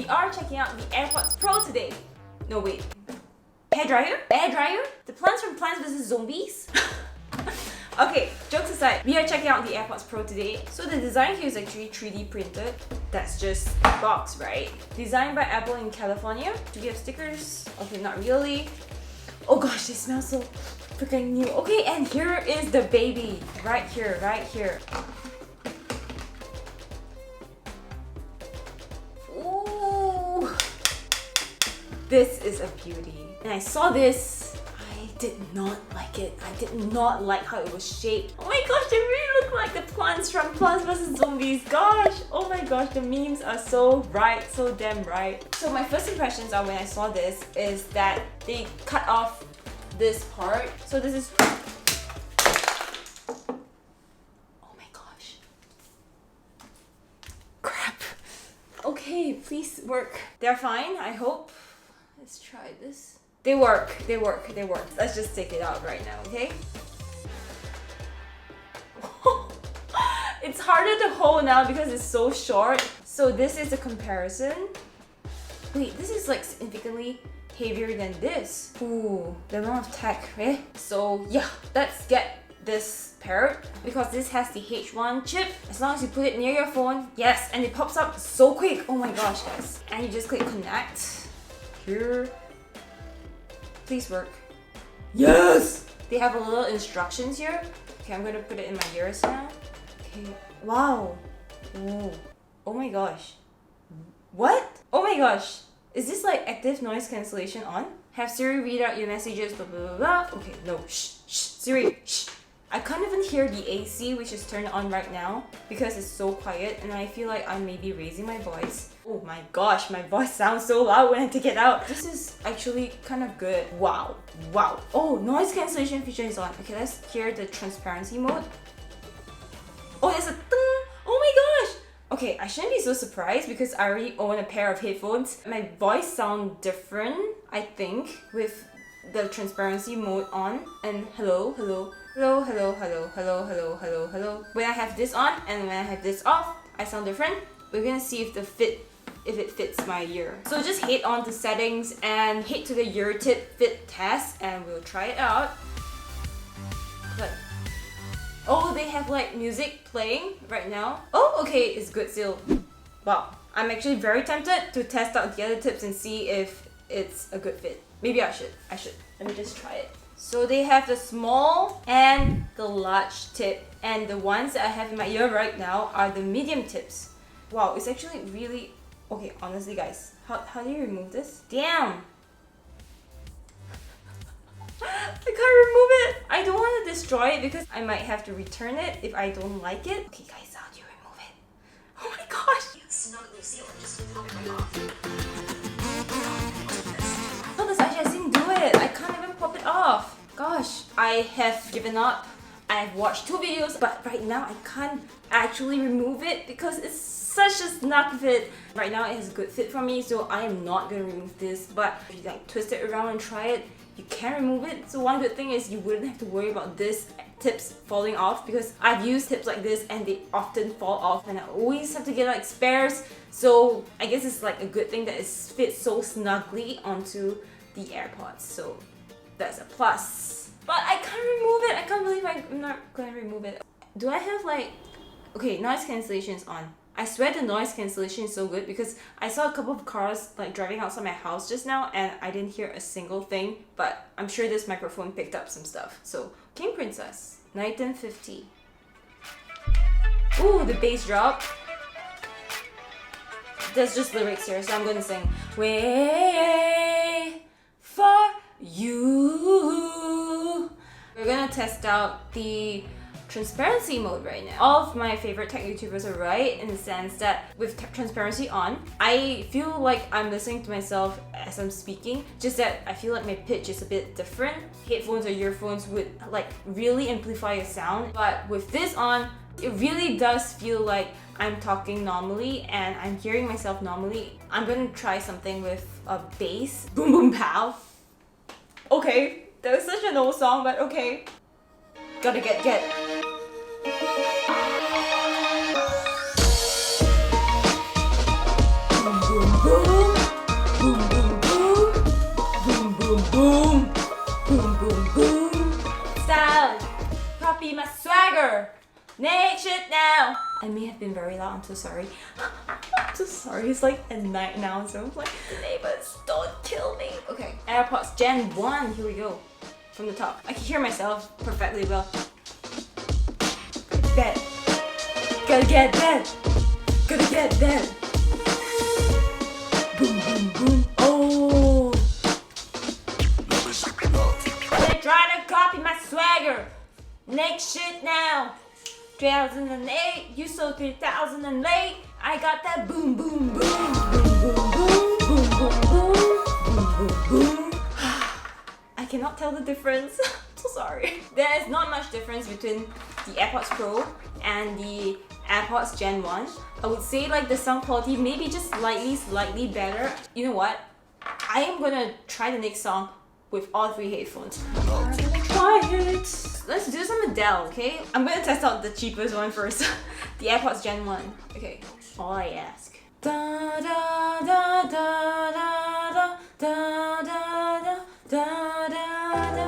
are checking out the AirPods Pro today. No wait. Hairdryer? Airdryer? The Plants from Plants vs Zombies? Okay, jokes aside, we are checking out the AirPods Pro today. So the design here is actually 3D printed. That's just a box, right? Designed by Apple in California. Do we have stickers? Okay, not really. Oh gosh, they smell so freaking new. Okay, and here is the baby. Right here, right here. Ooh. This is a beauty. And I saw this, I did not like it. I did not like how it was shaped. Oh my gosh, they really look like the plants from Plants vs Zombies. Gosh, oh my gosh, the memes are so right, so damn right. So my first impressions are when I saw this is that they cut off this part. So this is... Oh my gosh. Crap. Okay, please work. They're fine, I hope. Let's try this. They work, they work, they work. Let's just take it out right now, okay? It's harder to hold now because it's so short. So this is a comparison. Wait, this is like significantly heavier than this. Ooh, the amount of tech, right? So yeah, let's get this paired because this has the H1 chip. As long as you put it near your phone, yes, and it pops up so quick. Oh my gosh, guys. And you just click connect. Here. Please work. Yes! They have a little instructions here. Okay, I'm gonna put it in my ears now. Okay. Wow. Ooh. Oh my gosh. What? Oh my gosh. Is this like active noise cancellation on? Have Siri read out your messages, blah blah blah blah. Okay, no. Shh, shh. Siri, shh. I can't even hear the AC, which is turned on right now because it's so quiet and I feel like I may be raising my voice. Oh my gosh, my voice sounds so loud when I take it out. This is actually kind of good. Wow. Wow. Oh, noise cancellation feature is on. Okay, let's hear the transparency mode. Oh, there's a ting. Oh my gosh. Okay, I shouldn't be so surprised because I already own a pair of headphones. My voice sounds different, I think, with the transparency mode on. And hello, hello, hello, hello, hello, hello, hello, hello, hello. When I have this on and when I have this off, I sound different. We're gonna see if it fits my ear. So just head on to settings and head to the ear tip fit test and we'll try it out. But oh, they have like music playing right now. Oh, okay, it's good still. Wow, I'm actually very tempted to test out the other tips and see if it's a good fit. Maybe I should. Let me just try it. So they have the small and the large tip, and the ones that I have in my ear right now are the medium tips. Wow, it's actually really... Okay, honestly guys, how do you remove this? Damn! I can't remove it! I don't want to destroy it because I might have to return it if I don't like it. Okay guys, how do you remove it? Oh my gosh! No, that's actually, I didn't do it. I can't even pop it off. Gosh, I have given up. I've watched 2 videos, but right now I can't actually remove it because it's such a snug fit. Right now it has a good fit for me, so I am not gonna remove this. But if you like twist it around and try it, you can remove it. So one good thing is you wouldn't have to worry about this tips falling off because I've used tips like this and they often fall off and I always have to get like spares. So I guess it's like a good thing that it fits so snugly onto the AirPods. So that's a plus. But I can't remove it. I can't believe I'm not gonna remove it. Do I have like... Okay, noise cancellation is on. I swear the noise cancellation is so good because I saw a couple of cars like driving outside my house just now and I didn't hear a single thing, but I'm sure this microphone picked up some stuff. So, King Princess, 1950. Ooh, the bass drop. There's just lyrics here, so I'm gonna sing. Wait for you. We're gonna test out the transparency mode right now. All of my favorite tech YouTubers are right in the sense that with transparency on, I feel like I'm listening to myself as I'm speaking, just that I feel like my pitch is a bit different. Headphones or earphones would like really amplify your sound, but with this on, it really does feel like I'm talking normally and I'm hearing myself normally. I'm gonna try something with a bass. Boom boom pow. Okay, that was such an old song, but okay. Gotta get. Boom, boom, boom. copy my swagger. Next shit now. I may have been very loud, I'm so sorry. I'm so sorry, it's like at night now, so I'm like, neighbors, don't kill me. Okay, AirPods Gen 1, here we go. From the top. I can hear myself perfectly well. Bed. Gotta get bed. Gotta get bed. Boom, boom, boom. Oh. They try to copy my swagger. Next shit now. 2008, you sold 3000 and late. I got that boom, boom, boom. Boom, boom, boom. Boom, boom, boom. Boom, boom, boom. I cannot tell the difference. I'm so sorry. There is not much difference between the AirPods Pro and the AirPods Gen 1. I would say like the sound quality maybe just slightly better. You know what? I am gonna try the next song with all three headphones. I'm gonna try it. Let's do some Adele, okay? I'm gonna test out the cheapest one first. The AirPods Gen 1. Okay, all I ask. Da da da da da da da da da da da.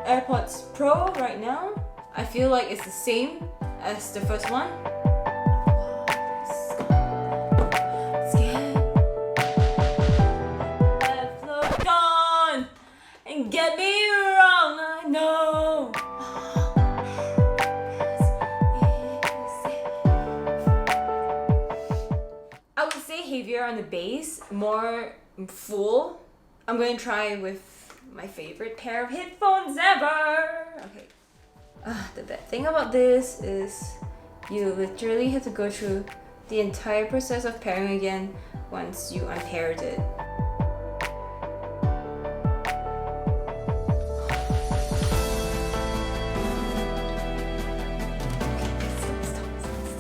AirPods Pro right now, I feel like it's the same as the first one. Let's look on and get me wrong, I know. I would say heavier on the bass, more full. I'm gonna try with my favorite pair of headphones ever. Okay. The bad thing about this is you literally have to go through the entire process of pairing again once you unpaired it.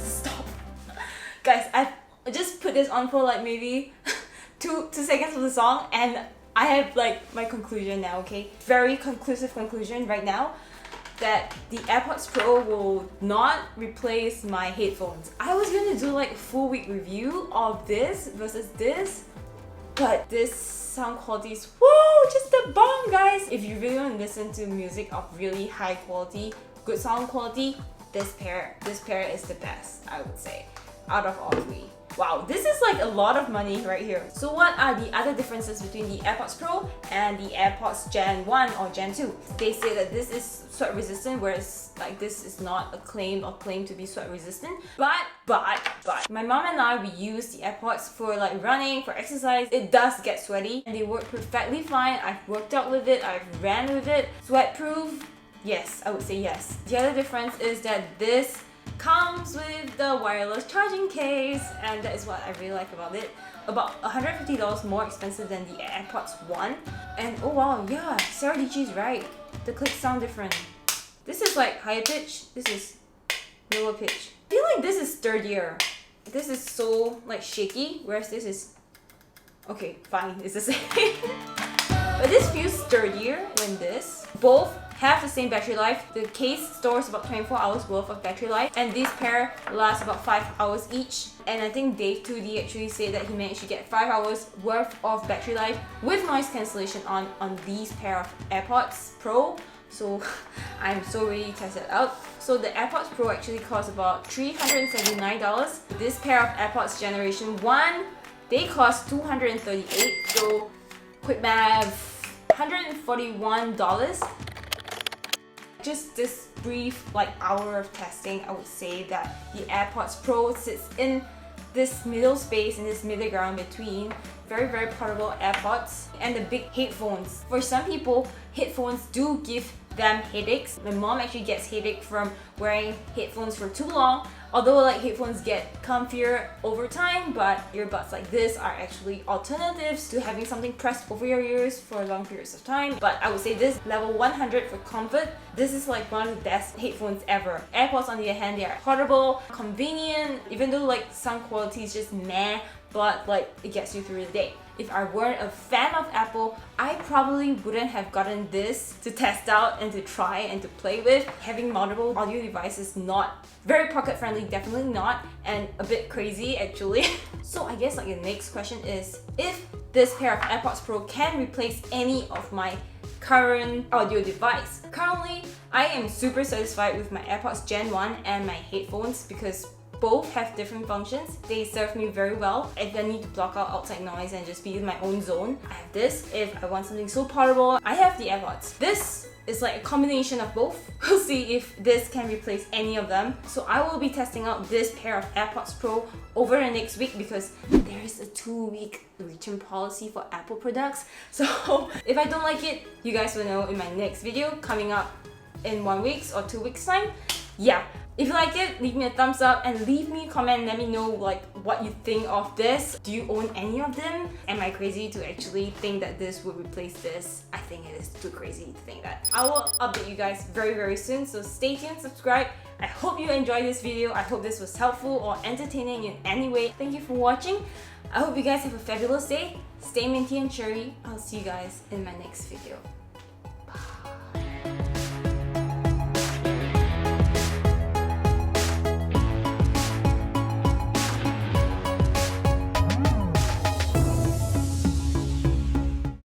Stop. Guys, I've just put this on for like maybe two seconds of the song and I have like my conclusion now, okay? Very conclusive conclusion right now that the AirPods Pro will not replace my headphones. I was gonna do like a full week review of this versus this, but this sound quality is woo, just the bomb, guys. If you really want to listen to music of really high quality, good sound quality, this pair is the best, I would say, out of all three. Wow, this is like a lot of money right here. So what are the other differences between the AirPods Pro and the AirPods Gen 1 or Gen 2? They say that this is sweat resistant, whereas like this is not a claim to be sweat resistant. But my mom and I, we use the AirPods for like running, for exercise. It does get sweaty and they work perfectly fine. I've worked out with it, I've ran with it. Sweat proof? Yes, I would say yes. The other difference is that this comes with the wireless charging case, and that is what I really like about it. About $150 more expensive than the AirPods 1. And oh wow, yeah, Sarah Dici is right. The clicks sound different. This is like higher pitch, this is lower pitch. I feel like this is sturdier. This is so like shaky, whereas this is okay, fine, it's the same. But this feels sturdier than this. Both have the same battery life. The case stores about 24 hours worth of battery life, and this pair lasts about 5 hours each. And I think Dave 2D actually said that he managed to get 5 hours worth of battery life with noise cancellation on these pair of AirPods Pro. So I'm so ready to test it out. So the AirPods Pro actually cost about $379. This pair of AirPods Generation 1, they cost $238. So quick math, $141. Just this brief like hour of testing, I would say that the AirPods Pro sits in this middle space, in this middle ground between very portable AirPods and the big headphones. For some people, headphones do give them headaches. My mom actually gets headache from wearing headphones for too long. Although like headphones get comfier over time, but earbuds like this are actually alternatives to having something pressed over your ears for long periods of time. But I would say this level 100 for comfort. This is like one of the best headphones ever. AirPods on the other hand, they are portable, convenient, even though like sound quality is just meh, but like it gets you through the day. if I weren't a fan of Apple, I probably wouldn't have gotten this to test out and to try and to play with. Having multiple audio devices not very pocket friendly, definitely not, and a bit crazy actually. So I guess like the next question is, if this pair of AirPods Pro can replace any of my current audio device. Currently, I am super satisfied with my AirPods Gen 1 and my headphones because both have different functions. They serve me very well. If I need to block out outside noise and just be in my own zone, I have this. If I want something so portable, I have the AirPods. This is like a combination of both. We'll see if this can replace any of them. So I will be testing out this pair of AirPods Pro over the next week because there is a 2-week return policy for Apple products. So if I don't like it, you guys will know in my next video coming up in 1 week or 2 weeks time. Yeah. If you like it, leave me a thumbs up and leave me a comment and let me know like what you think of this. Do you own any of them? Am I crazy to actually think that this would replace this? I think it is too crazy to think that. I will update you guys very soon, so stay tuned, subscribe. I hope you enjoyed this video. I hope this was helpful or entertaining in any way. Thank you for watching. I hope you guys have a fabulous day. Stay minty and cheery. I'll see you guys in my next video. Bye.